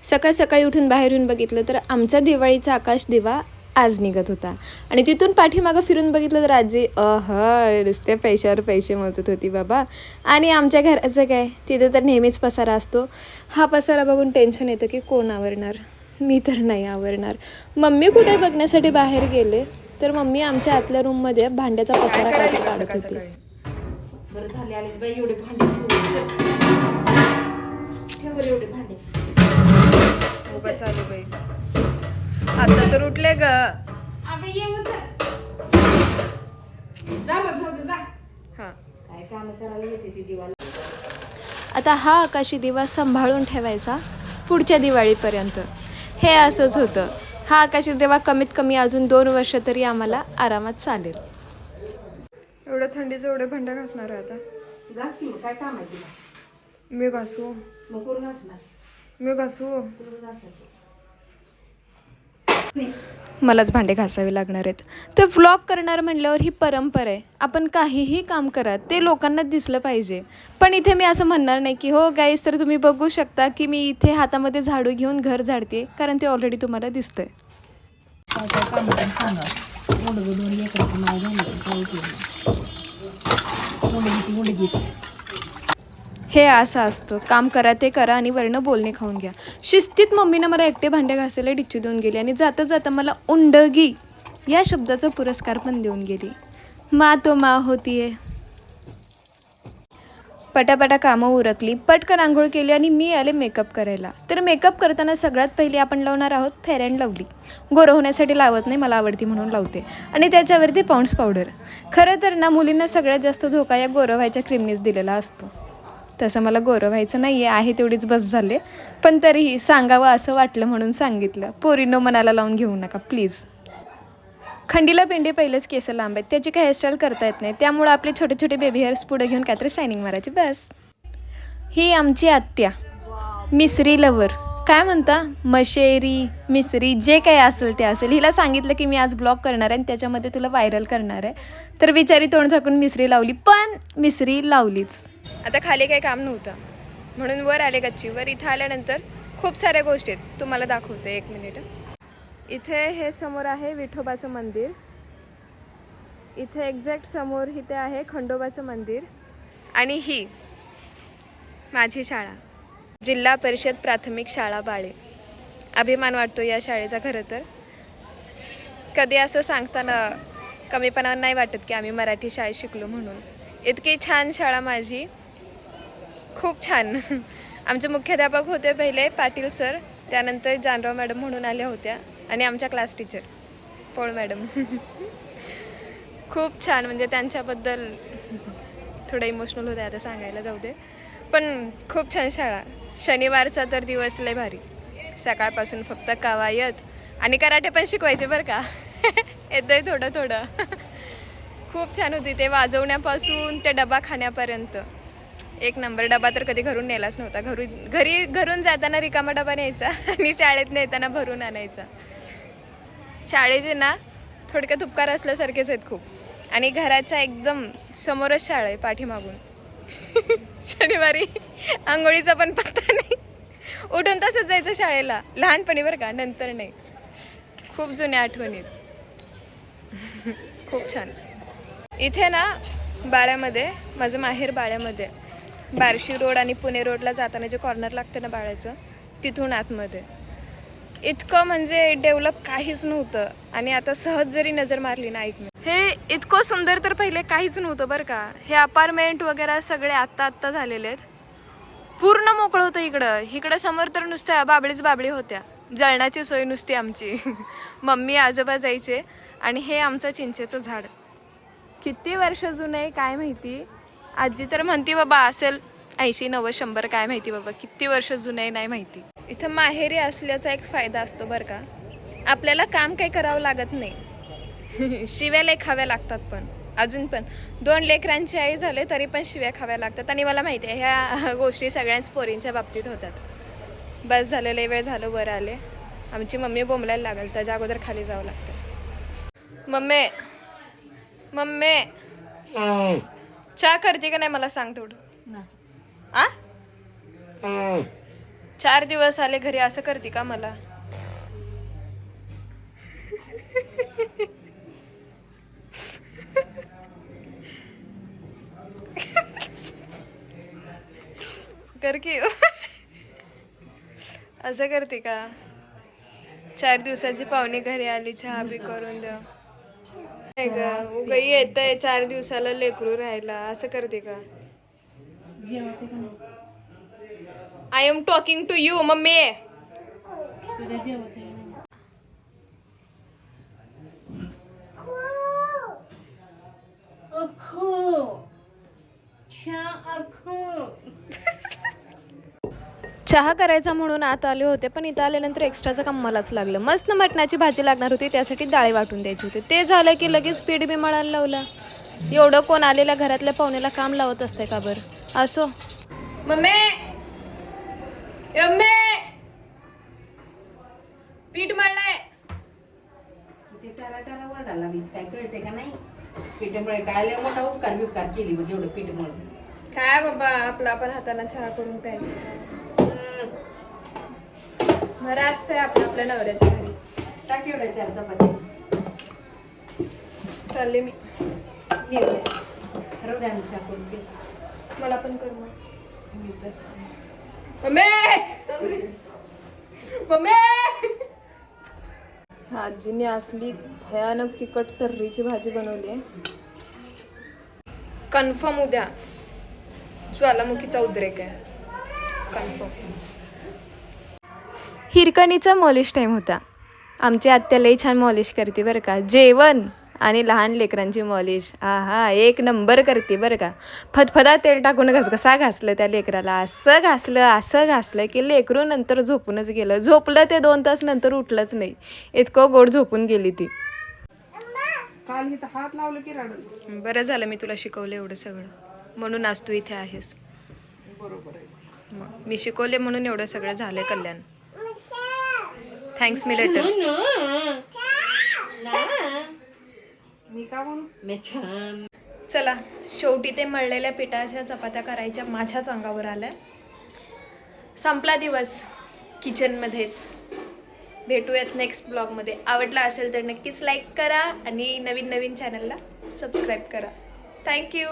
सकाळ सकाळी उठून बाहेर येऊन बघितलं तर आमच्या दिवाळीचा आकाश दिवा आज निघत होता आणि तिथून पाठीमागं फिरून बघितलं तर आजी नुसते पैशावर पैसे मोजत होती बाबा. आणि आमच्या घराचं काय, तिथं तर नेहमीच पसारा असतो. हा पसारा बघून टेन्शन येतं की कोण आवरणार. मी तर नाही आवरणार. मम्मी कुठे बघण्यासाठी बाहेर गेले तर मम्मी आमच्या आतल्या रूममध्ये भांड्याचा पसारा काढत होती. बरं झाले आले बाई, एवढे भांडे ठेव एवढे भांडे. चालू बाई, आता तर उठले ग. अगं ये जा मग जा. हा, काय काम करायला येते ती दिवाळी. आता हा आकाशी दिवा सांभाळून ठेवायचा पुढच्या दिवाळीपर्यंत. हे असंच होतं. हा आकाशी दिवा कमीत कमी अजून 2 वर्ष तरी आम्हाला आरामात चालेल. एवढं थंडीचं एवढे भांडे घासणार आहे आता. घास की, काय काम आहे तुला? मी घासू, मग कोण घासणार? मी घासू. तुला घासायचं. मलाच भांडे घासावे लागणार आहेत. तर व्लॉग करणार म्हणल्यावर ही परंपरा आहे. आपण काहीही काम करा ते लोकांना दिसलं पाहिजे. पण इथे मी असं म्हणणार नाही की हो गाईस, तर तुम्ही बघू शकता की मी इथे हातामध्ये झाडू घेऊन घर झाडते, कारण ते ऑलरेडी तुम्हाला दिसतंय. काय काय काम आहे सांगा. उंडगं 2 एकराची माय झाली, काय केलं उंडगीच. हे असं असतं, काम करा ते करा आणि वरनं बोलणे खाऊन घ्या. शिस्तीत मम्मीनं मला एकटे भांडे घासायला डिच्चू देऊन गेली आणि जाता जाता मला उंडगी या शब्दाचा पुरस्कार पण देऊन गेली. मा तो मा होतीये. पटापटा कामं उरकली, पटकन आंघोळ केली आणि मी आले मेकअप करायला. तर मेकअप करताना सगळ्यात पहिले आपण लावणार आहोत फेअर अँड लवली. गोरं होण्यासाठी लावत नाही, मला आवडती म्हणून लावते. आणि त्याच्यावरती पॉन्ड्स पावडर. खरं तर ना, मुलींना सगळ्यात जास्त धोका या गोरं व्हायच्या क्रीमनीच दिलेला असतो. तसं मला गोरं व्हायचं नाही आहे तेवढीच बस झाले. पण तरीही सांगावं असं वाटलं म्हणून सांगितलं. पोरींनो, मनाला लावून घेऊ नका प्लीज. खंडीला पेंडे पहिलेच केस लांब आहेत, त्याची काही हेअरस्टाईल करता येत नाही. त्यामुळं आपले छोटे छोटे बेबी हेअर्स पुढे घेऊन काहीतरी शायनिंग मारायची बस. ही आमची आत्या, मिसरी लवर. काय म्हणता, मशेरी मिसरी जे काही असेल ते असेल. हिला सांगितलं की मी आज ब्लॉग करणार आहे आणि त्याच्यामध्ये तुला व्हायरल करणार आहे. तर बिचारी तोंड झाकून मिसरी लावली, पण मिसरी लावलीच. आता खाली काही काम नव्हतं म्हणून वर आले गच्चीवर. इथं आल्यानंतर खूप साऱ्या गोष्टी आहेत, तुम्हाला दाखवते. 1 मिनिट. इथे हे समोर आहे विठोबाचं मंदिर. इथे एक्झॅक्ट समोर इथे आहे खंडोबाचं मंदिर. आणि ही माझी शाळा, जिल्हा परिषद प्राथमिक शाळा बाळे. अभिमान वाटतो या शाळेचा. खरं तर कधी असं सांगताना कमीपणा नाही वाटत की आम्ही मराठी शाळेत शिकलो म्हणून. इतकी छान शाळा माझी, खूप छान. आमचे मुख्याध्यापक होते पहिले पाटील सर, त्यानंतर जानराव मॅडम म्हणून आल्या होत्या आणि आमच्या क्लास टीचर पोळ मॅडम. खूप छान, म्हणजे त्यांच्याबद्दल थोडं इमोशनल होते आता सांगायला, जाऊ दे. पण खूप छान शाळा. शनिवारचा तर दिवस लय भारी. सकाळपासून फक्त कवायत आणि कराटे पण शिकवायचे बरं का. येतंय थोडं थोडं. खूप छान होती. ते वाजवण्यापासून ते डबा खाण्यापर्यंत एक नंबर. डबा तर कधी घरून नेलाच नव्हता. घरून जाताना रिकामा डबा न्यायचा आणि शाळेत नेताना भरून आणायचा. शाळेचे ना थोडक्यात उपकार असल्यासारखेच आहेत खूप. आणि घराच्या एकदम समोरच शाळा आहे पाठीमागून. शनिवारी आंघोळीचा पण पत्ता नाही. उठून तसंच जायचं शाळेला, लहानपणी बरं का, नंतर नाही. खूप जुन्या आठवणी. खूप छान. इथे ना बाळ्यामध्ये, माझं माहेर बाळ्यामध्ये, बार्शी रोड आणि पुणे रोडला जाताना जे कॉर्नर लागते ना बाळ्याचं, तिथून आतमध्ये इतकं म्हणजे डेव्हलप काहीच नव्हतं. आणि आता सहज जरी नजर मारली ना, हे इतकं सुंदर तर पहिले काहीच नव्हतं बरं का. हे अपार्टमेंट वगैरे सगळे आत्ता झालेले आहेत. पूर्ण मोकळं होतं इकडं समोर तर नुसत्या बाबळीच बाबळी होत्या. जळणाची सोय नुसती आमची. मम्मी आजोबा जायचे. आणि हे आमचं चिंचेचं झाड किती वर्ष जुनं आहे काय माहिती. आजी तर म्हणती बाबा असेल 80-90 100, काय माहिती बाबा किती वर्ष जुनं आहे नाही माहिती. इथं माहेरी असल्याचा एक फायदा असतो बरं का, आपल्याला काम काही करावं लागत नाही. शिव्या लय खाव्या लागतात. पण अजून पण 2 लेकरांची आई झाले तरी पण शिव्या खाव्या लागतात. आणि मला माहिती आहे ह्या गोष्टी सगळ्यांच पोरींच्या बाबतीत होतात. बस झालेलं वेळ झालं, वर आले. आमची मम्मी बोंबलायला लागेल, त्याच्या अगोदर खाली जावं लागतं. मम्मी मम्मी चहा करते का नाही मला सांग तेवढं. आ 4 दिवस आले घरी असं करते का मला? कर की असं करते का? 4 दिवसाची पाहुणे घरी आली, चहा बी करून द्या. नाही का उगा येतंय 4 दिवसाला लेकरू राहायला, असं करते का? जेवायचं का नाही? I am talking to you mummy. तुला जेवायचं का नाही? चहा करायचा म्हणून आत आले होते, पण इथं आल्यानंतर एक्स्ट्राचं काम मलाच लागलं. मस्त मटणाची भाजी लागणार होती, त्यासाठी डाळी वाटून द्यायची होती. ते झालं की लगेच पीठ बी मळायला लावलं. एवढं कोण आलेल्या घरातल्या पाहुण्याला काम लावत असते का बरं? असो. मम्मी यम्मे पीठ मळलंय. ते टाळा वरडायला लागलीस, काय कळते का नाही? पीठामुळे काय लय मोठा उपकार केली बघ एवढं पीठ म्हणून. काय बाबा आपला आपण हाताने चहा करून प्यायचं. बरं असतंय आपल्या नवऱ्याच्या घरी. टाक एवढ्या 4 चपात्या. चालले मी. खरं द्या चहा करून घे. मला पण कर मग. मी चल. Mummy mummy. आजीने असली भयानक तिखट तर्रीची भाजी बनवली आहे. कन्फर्म उद्या ज्वालामुखीचा उद्रेक आहे. कन्फर्म. हिरकणीचा मॉलिश टाईम होता. आमची आत्या लई छान मॉलिश करते बरं का. जेवण आणि लहान लेकरांची मॉलिश आहा 1 नंबर करते बरं का. फदफदा तेल टाकून घसघसा घासलं त्या लेकराला. असं घासलं की लेकरू नंतर झोपूनच गेलं. झोपलं ते 2 तास नंतर उठलंच नाही. इतकं गोड झोपून गेली ती. काल मी तर हात लावलं की रडत. बरं झालं मी तुला शिकवलं एवढं सगळं, म्हणून आज तू इथे आहेस. बरोबर आहे. मग मी शिकवले म्हणून एवढं सगळं झालंय कल्याण. Thanks me later. मी का म्हणू? मी छान. चला शेवटी ते मळलेल्या पिठाच्या चपात्या करायच्या माझ्याच अंगावर आल्या. संपला दिवस किचनमध्येच. भेटूयात नेक्स्ट ब्लॉगमध्ये. आवडला असेल तर नक्कीच लाईक करा आणि नवीन चॅनलला सबस्क्राईब करा. थँक्यू.